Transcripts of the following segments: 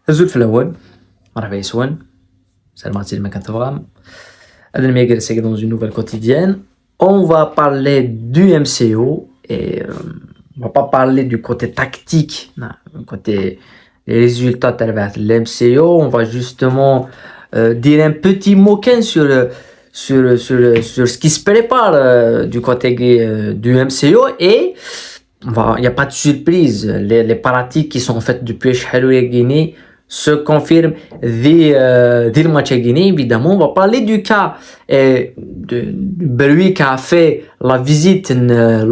الزول في الأول مرحبا يسون سلام عليكم ما كنتفغام هذا الميغا c'est dans une nouvelle quotidienne. On va parler du MCO et on va pas parler du côté tactique, non, côté les résultats de l'MCO. On va justement dire un petit mot sur ce qui se prépare du côté du MCO et il n'y a pas de surprise. Les pratiques qui sont faites depuis Chalou et Guinée se confirment dès le match à Guinée. Évidemment, on va parler du cas du bruit qu'a fait la visite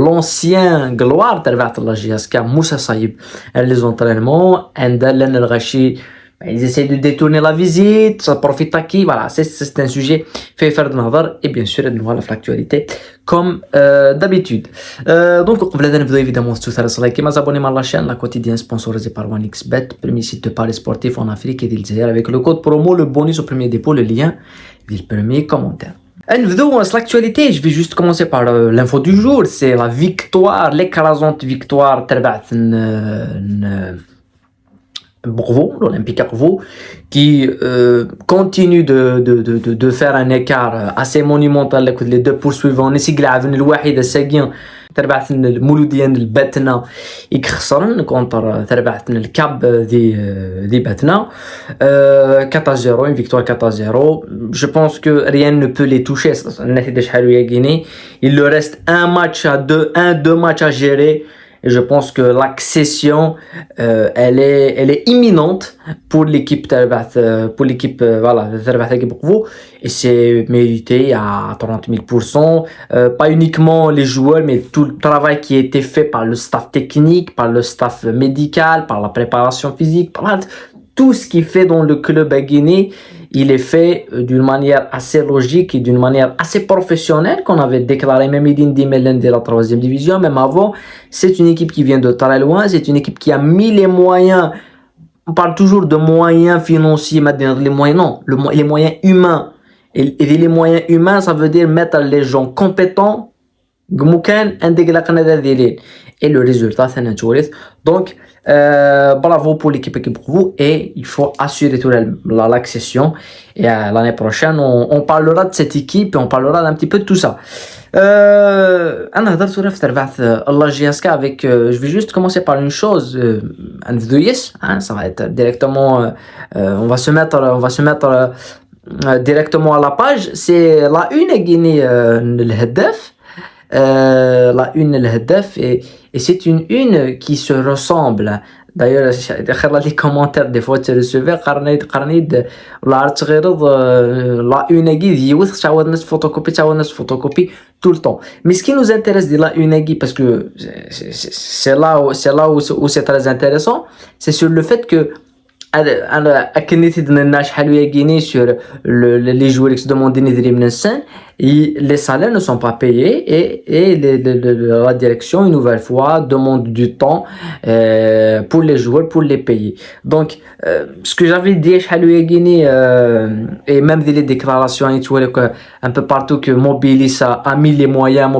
l'ancien gloire de la GSK, Moussa Saïb, les entraînements, Ndalen El Rachi. Ils essaient de détourner la visite, ça profite à qui? Voilà, c'est un sujet fait faire de Nadar et bien sûr, de voir l'actualité comme d'habitude. Donc, on va évidemment tout ça, like, abonnez-vous à la chaîne, la quotidienne sponsorisée par OneXBet, premier site de paris sportif en Afrique et d'Algérie avec le code promo, le bonus au premier dépôt, le lien du premier commentaire. Une vidéo sur l'actualité, je vais juste commencer par l'info du jour, c'est la victoire, l'écrasante victoire Bourvaux, l'Olympique Bourvaux, qui continue de faire un écart assez monumental avec les deux poursuivants. نسيقلع الواحد الساقين تربعت المولوديين الباتنا يخسرن كونتر تربعت الكاب دي باتنا 4-0, une victoire 4-0. Je pense que rien ne peut les toucher. Il leur reste deux matchs à gérer. Et je pense que l'accession, elle est imminente pour l'équipe voilà, et c'est mérité à 30 000%. Pas uniquement les joueurs, mais tout le travail qui a été fait par le staff technique, par le staff médical, par la préparation physique, par tout ce qui est fait dans le club à Guinée. Il est fait d'une manière assez logique et d'une manière assez professionnelle qu'on avait déclaré même Medine Dimelen de la 3e division, même avant. C'est une équipe qui vient de très loin, c'est une équipe qui a mis les moyens, on parle toujours de moyens financiers, les moyens, non, les moyens humains. Et les moyens humains, ça veut dire mettre les gens compétents, et le résultat, c'est un touriste. Donc, bravo pour l'équipe qui pour vous et il faut assurer toute l'accession et l'année prochaine on parlera de cette équipe et on parlera d'un petit peu de tout ça. Avec je vais juste commencer par une chose, ça va être directement on va se mettre directement à la page. C'est la une Guinée الهداف la une الهداف et c'est une qui se ressemble. D'ailleurs, les commentaires des fois tu recevais قرنيد ولا عرفت غير la une ديوث تعاود photocopie tout le temps. Mais ce qui nous intéresse de la une parce que c'est là où c'est très intéressant, c'est sur le fait que sur les joueurs qui se demandent et les salaires ne sont pas payés et la direction une nouvelle fois demande du temps pour les joueurs pour les payer. Donc ce que j'avais dit et même des déclarations un peu partout que Mobilis a mis les moyens.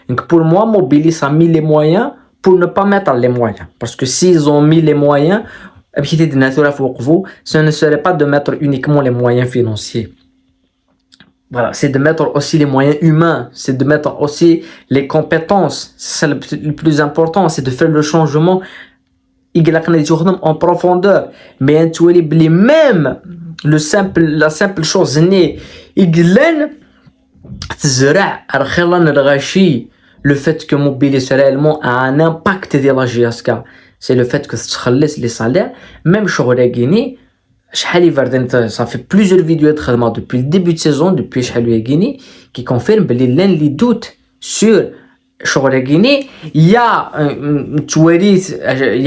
Donc pour moi Mobilis a mis les moyens pour ne pas mettre les moyens, parce que s'ils ont mis les moyens, ce ne serait pas de mettre uniquement les moyens financiers. Voilà, c'est de mettre aussi les moyens humains, c'est de mettre aussi les compétences. C'est le plus important, c'est de faire le changement en profondeur. Mais même la simple chose, le fait que Mobilis réellement a un impact de la GSK, c'est le fait que les salaires, même chez Guinée, ça fait plusieurs vidéos depuis le début de saison, depuis Guinée, qui confirment les doutes sur Guinée. Il y a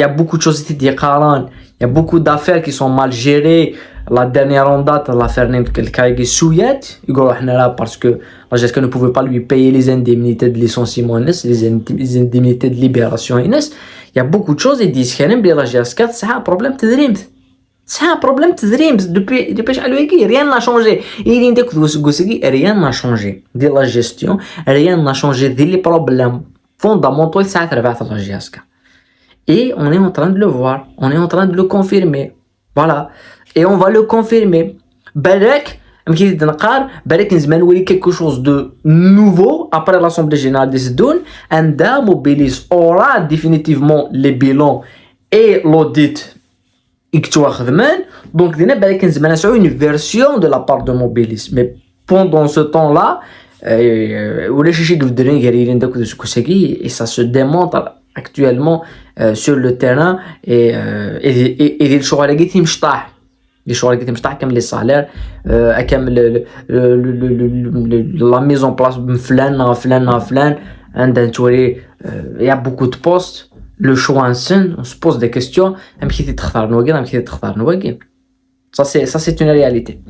beaucoup de choses, il y a beaucoup d'affaires qui sont mal gérées. La dernière en date, l'affaire Kaigi Souyet, parce que la GSK ne pouvait pas lui payer les indemnités de licenciement, les indemnités de libération. Il y a beaucoup de choses, ils disent que la GSK, c'est un problème de dream. C'est un problème de dream. Depuis rien n'a changé. Rien n'a changé de la gestion, rien n'a changé des problèmes fondamentaux de la GSK. Et on est en train de le voir, on est en train de le confirmer. Voilà. Et on va le confirmer. Balak, Balak نزمان quelque chose de nouveau après l'Assemblée Générale des Doun. Anda Mobilis aura définitivement les bilans et l'audit. Donc, une version de la part de Mobilis. Mais pendant ce temps-là, et ça se démontre actuellement sur le terrain et les salaires, comme les salaires, comme la mise en place de il y a beaucoup de postes. Le choix en scène, on se pose des questions. Ça, c'est une réalité.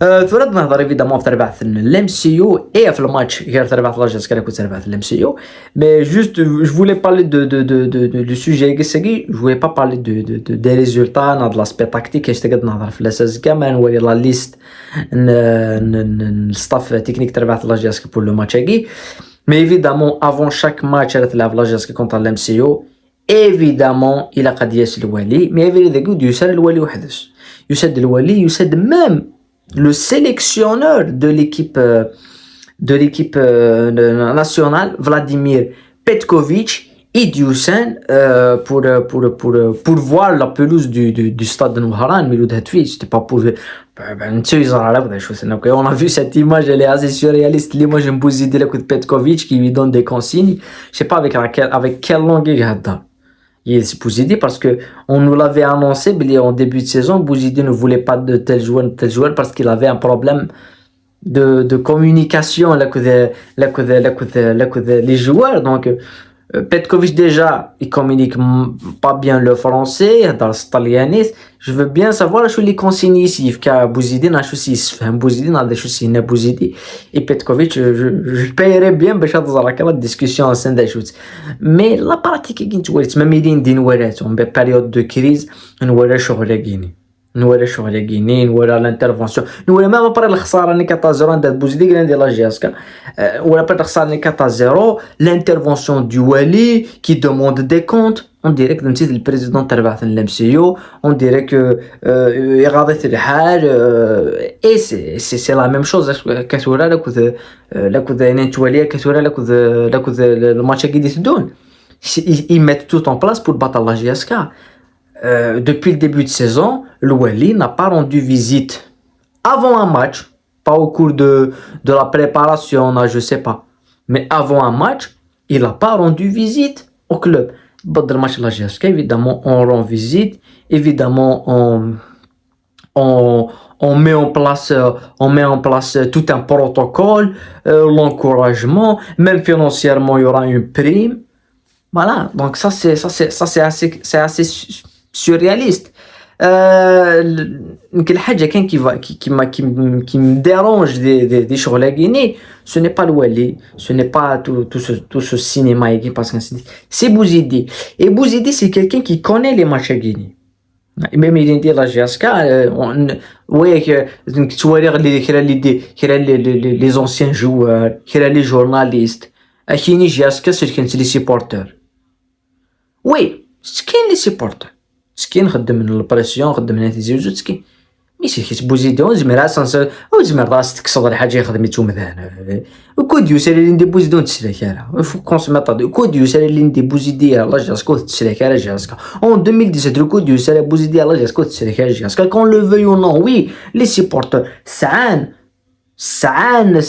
تولد نهضر évidemment في تربح الام سي يو et في الماتش غير تربح لاجاس كان كنت تربح الام سي يو mais juste je voulais parler du sujet je voulais pas parler des résultats de l'aspect tactique اش تقدر نهضر في الاساس كاع نوري لا ليست الستاف تكنيك تربح لاجاس pour le match mais évidemment avant chaque match elle تلعب لاجاس contre الام سي يو évidemment il a قد ياسر الوالي mais évidemment يسال الوالي وحدش يسد الوالي يسد même le sélectionneur de l'équipe nationale, Vladimir Petkovic, et Dioussen pour voir la pelouse du stade de Nouharan, Miloud Hatfi, c'était pas pour... On a vu cette image, elle est assez surréaliste. L'image de Bouzidi Petkovic qui lui donne des consignes. Je sais pas avec quelle langue il a c'est Bouzidi parce que on nous l'avait annoncé en début de saison. Bouzidi ne voulait pas de tel joueur parce qu'il avait un problème de communication là que les joueurs. Donc Petkovic déjà il communique pas bien le français dans l'italien. Je veux bien savoir les consignes ici car Bouzidi n'a Bouzidi n'a des choses Bouzidi et Petkovic je paierais bien باش هذا la discussion en scène d'ajout mais la pratique qui تولت ما ميدين دي نوراتهم بpériode de crise نورا شغل كيني نورا شغل كيني نورا l'intervention نورا ما بار الخساره اللي كتا زيرو عند بوزيدي كان ديال لاجياسكا ولا بار الخساره اللي كتا زيرو l'intervention du Wali qui demande des comptes on dirait que le président تربح l'MCO on dirait que إغاظة الحال et c'est la même chose كتورا لكود نتولي كتورا لكود الماتش كي يدون ils mettent tout en place pour battre la GSK. Depuis le début de saison, le Wali n'a pas rendu visite avant un match, pas au cours de la préparation, je sais pas, mais avant un match, il n'a pas rendu visite au club. Dans le match de la GSK, évidemment, on rend visite, évidemment, on met en place tout un protocole, l'encouragement, même financièrement, il y aura une prime. Voilà, donc ça c'est assez surréaliste. يمكن حاجة كان qui me dérange des شغل Guinée, ce n'est pas le Wali, ce n'est pas tout ce cinéma parce que c'est Bouzidi. Et Bouzidi c'est quelqu'un qui connaît les matchs à Guinée. Même il dit la GSK, ouais, les anciens joueurs, les journalistes, qui GSK c'est les supporters. Oui, سكين لي سيبورتر سكين خدم من البريسيون خدم من هذه زوج سكين ماشي كيت بوزيدون زمير اسانس او زمير راس تكسر حاجه خدمتو مثلا كود يوسال اللي ندي بوزيدون تشريك راه فو كونسوماتور كود يوسال اللي ندي بوزيدي الله جاسكو تشريك راه جاسكا اون 2017 كود يوسال بوزيدي الله جاسكو تشريك راه جاسكا كون لو فيو نو وي لي سيبورتر سعان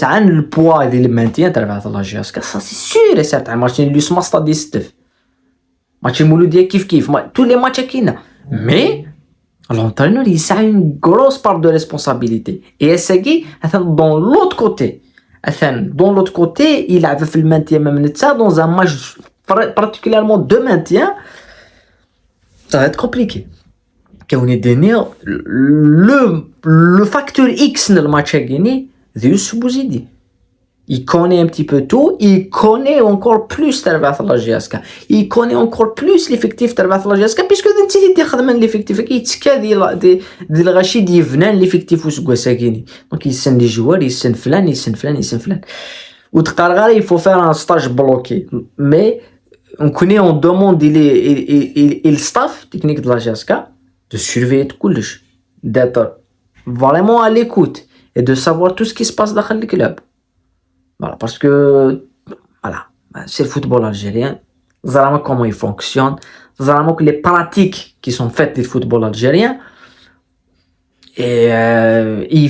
البوا ديال المانتيان تاع الله جاسكا سا سي سور سارت ماشين لو سما ستاديستيف match Mouloudia kiff tous les matchs qu'il a mais l'entraîneur il a une grosse part de responsabilité et Essegui dans l'autre côté il a fait le maintien même ça dans un match particulièrement de maintien ça va être compliqué quand on est donné le facteur X dans le match à Guinée c'est Youssou Bouzidi. Il connaît un petit peu tout, il connaît encore plus Tarbat la GSK. Il connaît encore plus l'effectif Tarbat la GSK puisque دنتي تخدم l'effectif كيتسكا ديال الغشيد يفنان l'effectif وسكوا ساكيني. Donc il sent les joueurs, il sent فلان. وتقرر il faut faire un stage bloqué. Mais on demande il staff technique de la GSK de surveiller tout d'être vraiment à l'écoute et de savoir tout ce qui se passe dans le club. Voilà, parce que voilà, c'est le football algérien. Vraiment comment il fonctionne, vraiment les pratiques qui sont faites du football algérien. Et il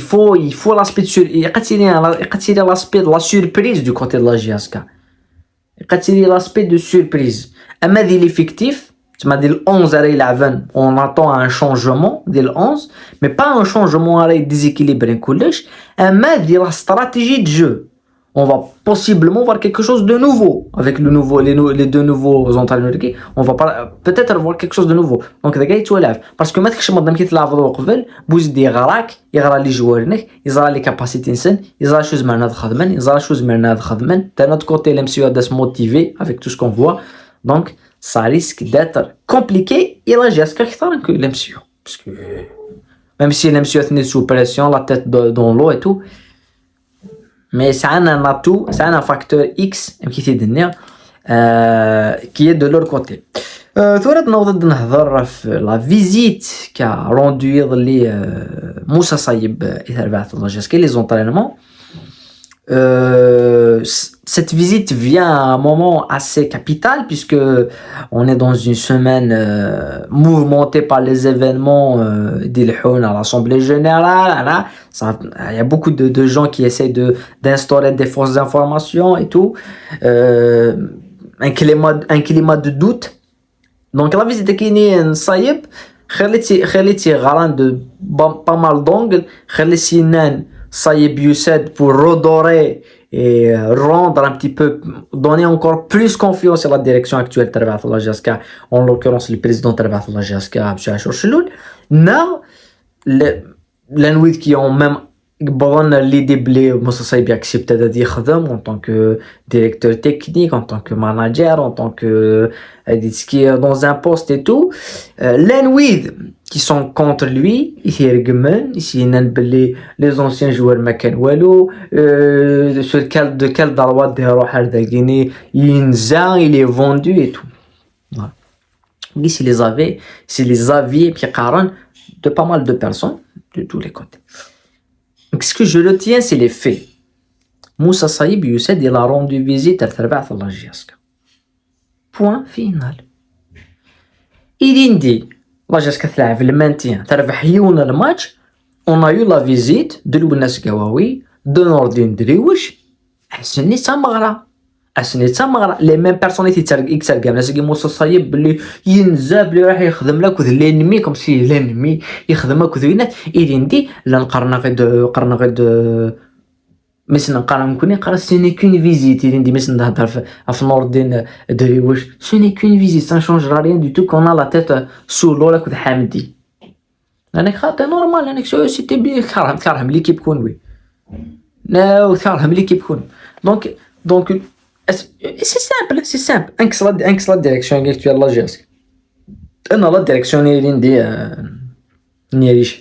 faut l'aspect de la surprise du côté de la GSK. L'aspect de surprise. Amma dit l'effectif, tu m'as dit le 11 on attend un changement dès le 11, mais pas un changement déséquilibré. Amma dit la stratégie de jeu. On va possiblement voir quelque chose de nouveau avec les deux nouveaux entraîneurs. On va peut-être voir quelque chose de nouveau. Donc, parce que maintenant, je suis là, Bouzidi يغرى لي جوارنك يزرى لي كاباسيتي نسن يزرى شوز معنا خدمن يزرى شوز معنا خدمن d'un autre côté l'MCO doit se motiver avec tout ce qu'on voit, donc ça risque d'être compliqué et la GSK أكثر que l'MCO parce que même si l'MCO est sous pression, la tête dans l'eau et tout, mais c'est un atout, c'est un facteur X qui est de leur côté. ثورة نوض نهضر في لا فيزيت كا روندو لي موسى صايب إثر بعث الله جاسكي les entraînements. Cette visite vient à un moment assez capital puisque on est dans une semaine mouvementée par les événements d'Ilhoun à l'Assemblée Générale. Il y a beaucoup de gens qui essayent d'instaurer des fausses informations et tout. Un climat de doute. Donc la visite كاينين صايب خليتي غران de pas mal d'angles خليتي نان صايب يساد pour redorer et rendre un petit peu, donner encore plus confiance à la direction actuelle de la GSK, en l'occurrence le président de la GSK M. Achour Cheloul. Non, les qui ont même l'idée de Moussa Saïbi accepté de dire en tant que directeur technique, en tant que manager, en tant que qui est dans un poste et tout, les qui sont contre lui, ici les anciens joueurs Makan Walou, sur quel droit de Rohar de Guinée, il est vendu et tout. Voilà. Ici les avis puis de pas mal de personnes de tous les côtés. Donc, ce que je retiens, c'est les faits. Moussa Saïb Youssed, il a rendu visite à Tarba'at Allah GSK. Point final. Il dit, la GSK تلعب le maintien, تربح يونا le match, on a eu la visite de Lounas Gawawi, de Nordin Driouch, Asni Samara. Les mêmes personnes qui يترقم ناس كي موسى صايب اللي ينزاب اللي راح يخدم لك وذ l'ennemi comme si l'ennemi يخدمك وذوينات إيدي لا نقارن غير مثلا نقارن كوني قرا سيني كون فيزيت إيدي مثلا نهضر في نوردين دريوش سيني كون فيزيت ça ne changera rien du tout qu'on a la tête sous l'eau لك وذ حامدي أنك خاطر نورمال أنك شو سيتي بي كارهم ليكيب كون وي لا كارهم ليكيب كون donc c'est simple. Anx la direction actuelle de la GSK. La direction Nierish.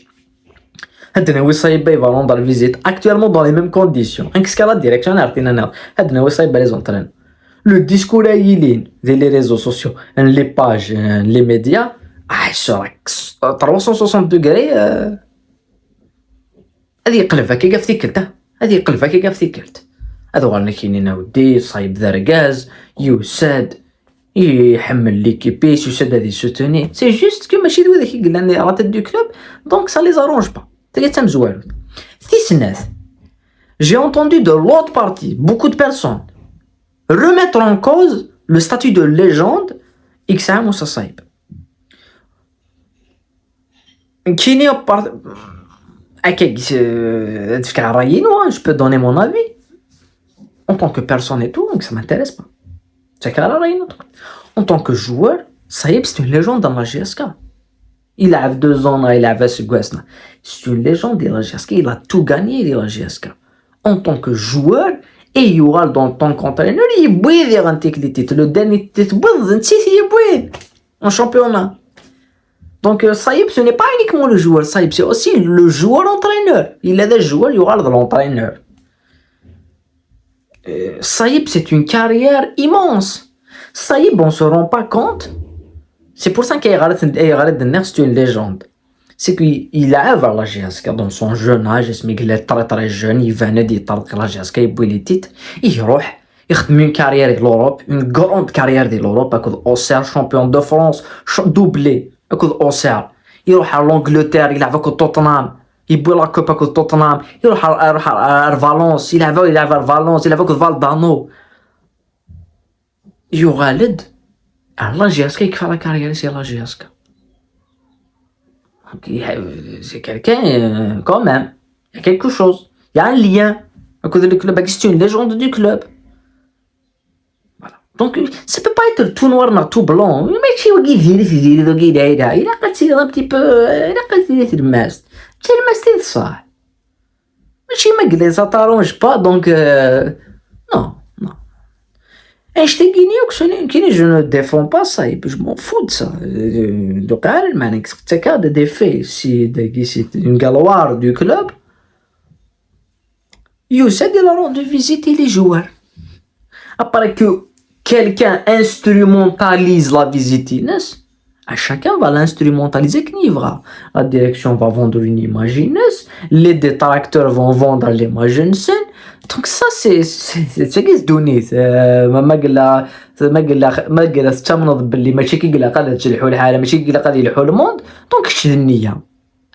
Il va rendre visite actuellement dans les mêmes conditions. Anx la direction les entraîneurs. Le discours est les réseaux sociaux, les pages, les médias. Sur 360 degrés. هذه يقلبها كي قلت هذا غير كاينين ودي صايب ذرقاز يوساد يحمل ليكيبيس يوساد هذه سوتوني سي جوست كو ماشي هذاك كي قلنا لا تيت دو كلوب دونك سا لي زارونج با تلي تام زوالو ثيسناث j'ai entendu de l'autre partie beaucoup de personnes remettre en cause le statut de légende Iksa Moussa Saïb كاينين هكاك تفكر على رايي je peux donner mon avis en tant que personne et tout, donc ça m'intéresse pas. En tant que joueur, Saïb c'est une légende dans la GSK. Il a 2 ans, il a ce gosse. C'est une légende de la GSK, il a tout gagné de la GSK. En tant que joueur, et il y aura dans ton qu'entraîneur, il est vers un titre. Le dernier titre, en championnat. Donc Saïb, ce n'est pas uniquement le joueur, Saïb, c'est aussi le joueur-entraîneur. Il a des joueurs, il y aura de l'entraîneur. Saïb, c'est une carrière immense. Saïb, on se rend pas compte. C'est pour ça qu'il c'est une légende. c'est qu'il a vers la GSK dans son jeune âge, il est très très jeune, il venait d'être la GSK, il boit les titres, il يروح يخدم une carrière de l'Europe, une grande carrière de l'Europe, avec Auxerre, champion de France, doublé, avec Auxerre. يروح à l'Angleterre, il avec Tottenham, il boit la coupe avec Tottenham, يروح à Valence, il avait à Valence, il avait avec Valdano. يغالد على la GSK يكفي la carrière c'est la GSK. C'est quelqu'un, quand même. Il y a quelque chose. Il y a un lien à cause du club. C'est une légende du club. Voilà. Donc, ça peut pas être tout noir, tout blanc. Mais si vous il a cassé un petit peu. Il a cassé le masque. C'est le masque, c'est ça. Mais si ça t'arrange pas, donc. Non. Et je t'ai gagné, je ne défends pas ça, et puis je m'en fous de ça. Donc, c'est cas de défait, si c'est une galoire du club, Youssef, il a rendu visiter les joueurs. Après que quelqu'un instrumentalise la visite, à chacun va l'instrumentaliser qu'il y va. La direction va vendre une image, les détracteurs vont vendre l'image. Donc ça c'est قيس دونيس ما قال استمنض باللي ماشي كي قال قاعده تجلحوا العالم ماشي كي قاعد يلحوا الموند دونك شد النيه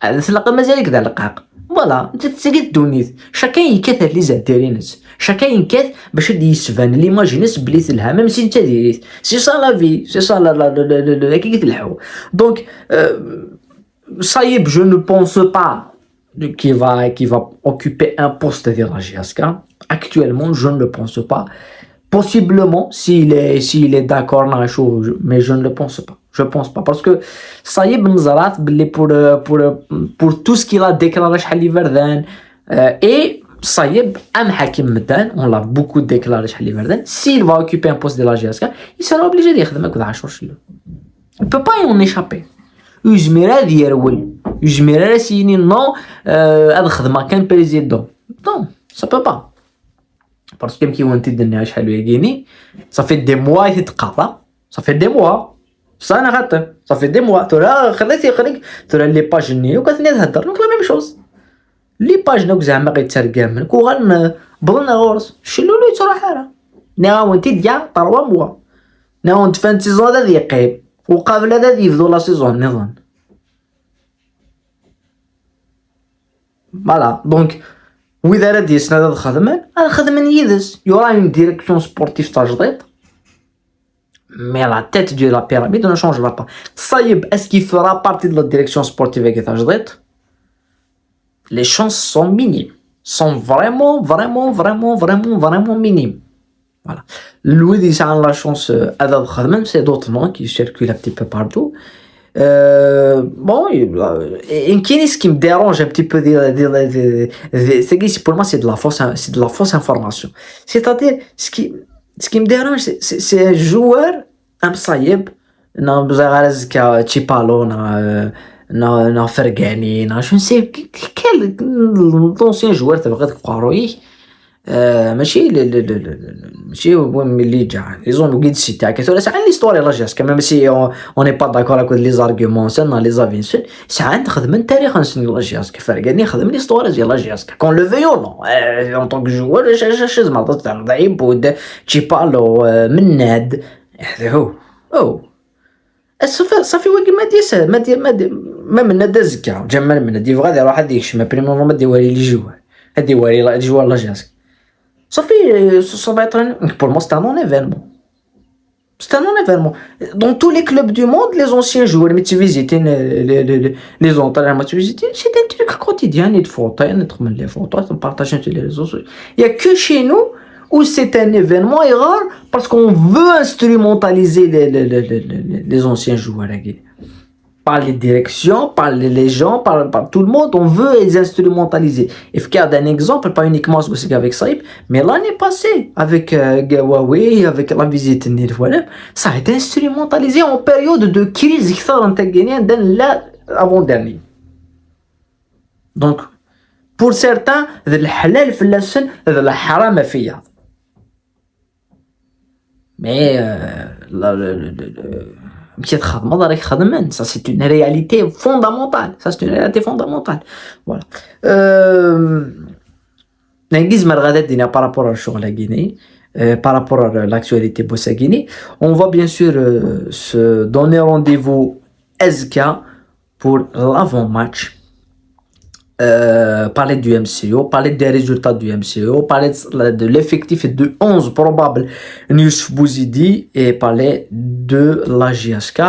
هذا سلق مازال كذا لقاق فوالا انت تسقيت دونيس شكاين يكثر لي زاديرينس شكاين يكث باش يسفان ليماجينس بلي تلها ميم سي انت ديريت سي سا لا في سي سا لا كي تلحوا دونك صايب جو نو بونس با qui va occuper un poste de la GSK. Actuellement, je ne le pense pas. Possiblement, s'il est d'accord, mais je ne le pense pas. Je pense pas. Parce que Saïb Nzarat, pour tout ce qu'il a déclaré à Liverden, et Saïb Am Hakim Medan, on l'a beaucoup déclaré à Liverden, s'il va occuper un poste de la GSK, il sera obligé d'y faire. Il ne peut pas y en échapper. يجمر هذا يرول يجمر هذا سيني نو هذا خدمه كان بريزيدون نو سا با با باسكو كي وانت دنيا شحال يجيني صافي دي موا يتقرا صافي دي موا انا غاتر صافي دي موا ترى خليك ترى لي باج ني وكتني تهضر دونك لا ميم شوز لي باج نوك زعما غيترقام منك وغن بغلنا غورس شلولو يتروح حاله ني وانت ديا 3 موا ني فان سيزون هذا يقيب وقبل هذا يفضوا لا سيزون نظن فوالا دونك واذا راه ديسنا هذا الخدمه يدس يورا اون ديريكسيون سبورتيف تاع جديد مي لا تيت دو لا بيراميد ne changera pas صايب اسكي fera partie de la direction sportive تاع جديد les chances sont minimes sont vraiment minimes. Voilà. Louis dit ça la chance à d'autres c'est d'autres noms qui circulent un petit peu partout. Bon, ce qui me dérange un petit peu, c'est que pour moi c'est de la fausse information. C'est-à-dire ce qui me dérange, c'est un joueur, un Saïb, non besoin Chipalo, non Fergani, non je ne sais quel ancien joueur t'aimerais croire ماشي ماشي هو ملي جا ايزون وقيت سي تاع كثر ساعات ليستوار لا جاس كما ماشي اوني با داكور اكو لي زارغومون سنا لي زافينسون ساعات نخدم التاريخ نسن لا جاس كفرقني نخدم ليستوار ديال لا جاس كون لو فيو نو اون طونك جوار زعما تاع ضعيب ود تشيبالو مناد هذا هو صافي واقي ما دي ما من دازكا جمال من دي فغادي يروح هذيك شما بريمون ما دي واري لي جوار هذي واري لا جوار لا جاس ça va être pour moi c'est un non-événement. C'est un non-événement. Dans tous les clubs du monde, les anciens joueurs, mais tu visites les entraînements, tu visites, c'est un truc quotidien, les photos, on partage sur les réseaux sociaux. Il n'y a que chez nous où c'est un événement rare parce qu'on veut instrumentaliser les anciens joueurs. Par les directions, par les gens, par tout le monde, on veut les instrumentaliser. Et regarde un exemple, pas uniquement avec Saïb, mais l'année passée, avec Gawawi, avec la visite Nirwalem, ça a été instrumentalisé en période de crise avant-dernier. Donc, pour certains, le halal في السن, le haram فيها. Mais, Ça, c'est une réalité fondamentale. Ça, c'est une réalité fondamentale. Voilà. Par rapport à la Guinée, par rapport à l'actualité de Guinée, on va bien sûr se donner rendez-vous SK pour l'avant-match. Parler du MCO, parler des résultats du MCO, parler de l'effectif de 11 probables Youssouf Bouzidi et parler de la JSK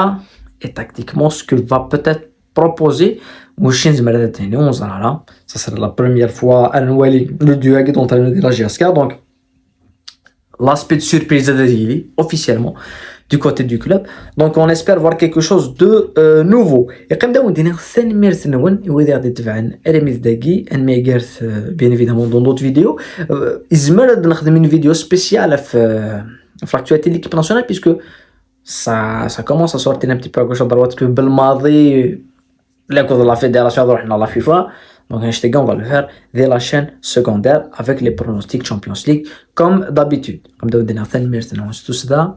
et tactiquement ce que va peut-être proposer Mouchine Zmeradetini. Ça sera la première fois à le duo d'entraîneur de la JSK, donc l'aspect de surprise de officiellement du côté du club. Donc on espère voir quelque chose de nouveau. Et comme d'habitude, ثاني ميرس نون وإذا غادي تبعن رميز داكي ان ميغرت bien évidemment dans d'autres vidéos. إزمر نخدم une vidéo spéciale في l'actualité de l'équipe nationale puisque ça commence à sortir un petit peu à gauche à droite que بالماضي la cause de la fédération de la FIFA. Donc, on va le faire dès la chaîne secondaire avec les pronostics Champions League comme d'habitude. Comme d'habitude, merci. Tout ça,